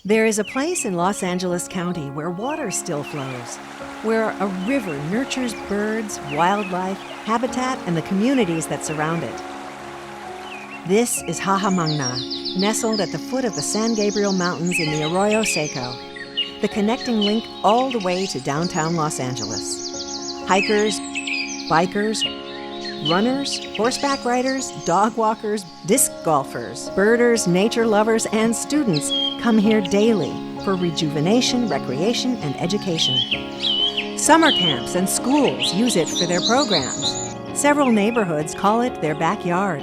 There is a place in Los Angeles County where water still flows, where a river nurtures birds, wildlife, habitat, and the communities that surround it. This is Hahamongha, nestled at the foot of the San Gabriel Mountains in the Arroyo Seco, the connecting link all the way to downtown Los Angeles. Hikers, bikers, runners, horseback riders, dog walkers, disc golfers, birders, nature lovers, and students come here daily for rejuvenation, recreation, and education. Summer camps and schools use it for their programs. Several neighborhoods call it their backyard.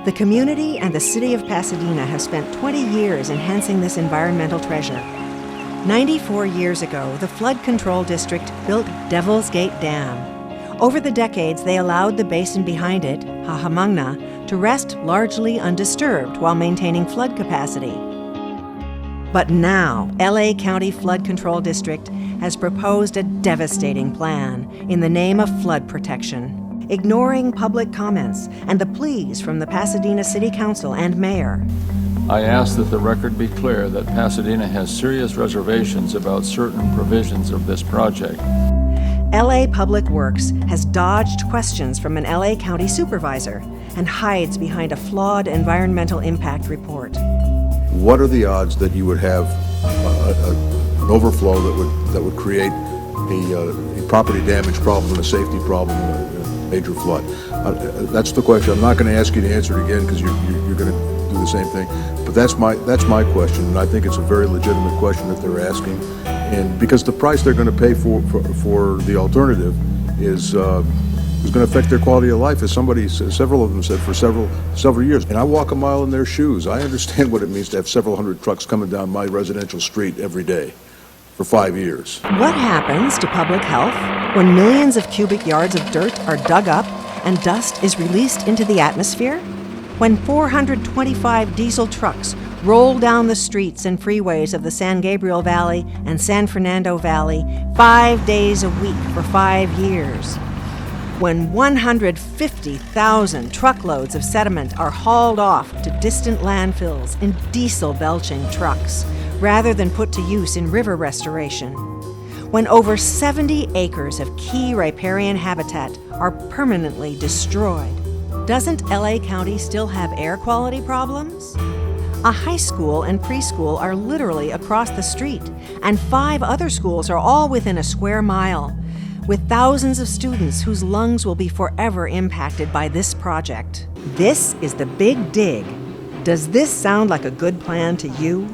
The community and the city of Pasadena have spent 20 years enhancing this environmental treasure. 94 years ago, the Flood Control District built Devil's Gate Dam. Over the decades, they allowed the basin behind it, Hahamongha, to rest largely undisturbed while maintaining flood capacity. But now, LA County Flood Control District has proposed a devastating plan in the name of flood protection, ignoring public comments and the pleas from the Pasadena City Council and Mayor. I ask that the record be clear that Pasadena has serious reservations about certain provisions of this project. LA Public Works has dodged questions from an LA County supervisor and hides behind a flawed environmental impact report. What are the odds that you would have an overflow that would create a property damage problem and a safety problem and a major flood? That's the question. I'm not going to ask you to answer it again because you're going to do the same thing. But that's my question, and I think it's a very legitimate question that they're asking. And because the price they're going to pay for the alternative is going to affect their quality of life, as somebody said, several of them said, for several years. And I walk a mile in their shoes. I understand what it means to have several hundred trucks coming down my residential street every day for 5 years. What happens to public health when millions of cubic yards of dirt are dug up and dust is released into the atmosphere? When 425 diesel trucks roll down the streets and freeways of the San Gabriel Valley and San Fernando Valley 5 days a week for 5 years. When 150,000 truckloads of sediment are hauled off to distant landfills in diesel-belching trucks, rather than put to use in river restoration. When over 70 acres of key riparian habitat are permanently destroyed. Doesn't LA County still have air quality problems? A high school and preschool are literally across the street, and 5 other schools are all within a square mile, with thousands of students whose lungs will be forever impacted by this project. This is the Big Dig. Does this sound like a good plan to you?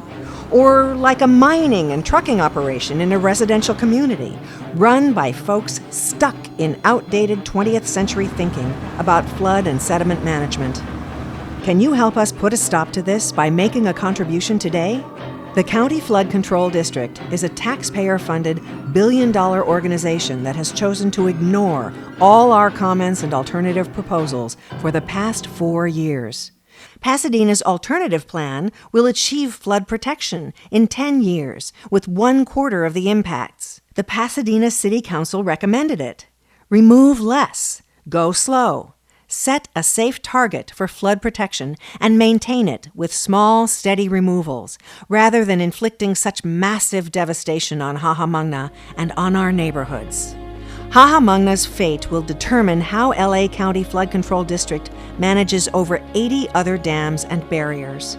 Or like a mining and trucking operation in a residential community, run by folks stuck in outdated 20th century thinking about flood and sediment management? Can you help us put a stop to this by making a contribution today? The County Flood Control District is a taxpayer-funded, billion-dollar organization that has chosen to ignore all our comments and alternative proposals for the past 4 years. Pasadena's alternative plan will achieve flood protection in 10 years with 1/4 of the impacts. The Pasadena City Council recommended it. Remove less, go slow, set a safe target for flood protection, and maintain it with small, steady removals, rather than inflicting such massive devastation on Hahamongha and on our neighborhoods. Hahamongha's fate will determine how LA County Flood Control District manages over 80 other dams and barriers.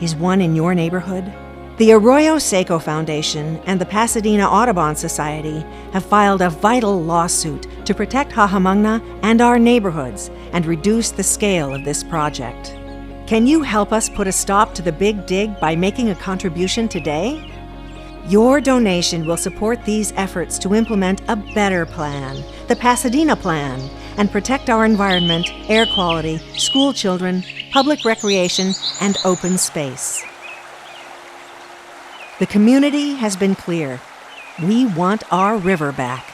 Is one in your neighborhood? The Arroyo Seco Foundation and the Pasadena Audubon Society have filed a vital lawsuit to protect Hahamongha and our neighborhoods and reduce the scale of this project. Can you help us put a stop to the Big Dig by making a contribution today? Your donation will support these efforts to implement a better plan, the Pasadena Plan, and protect our environment, air quality, school children, public recreation, and open space. The community has been clear. We want our river back.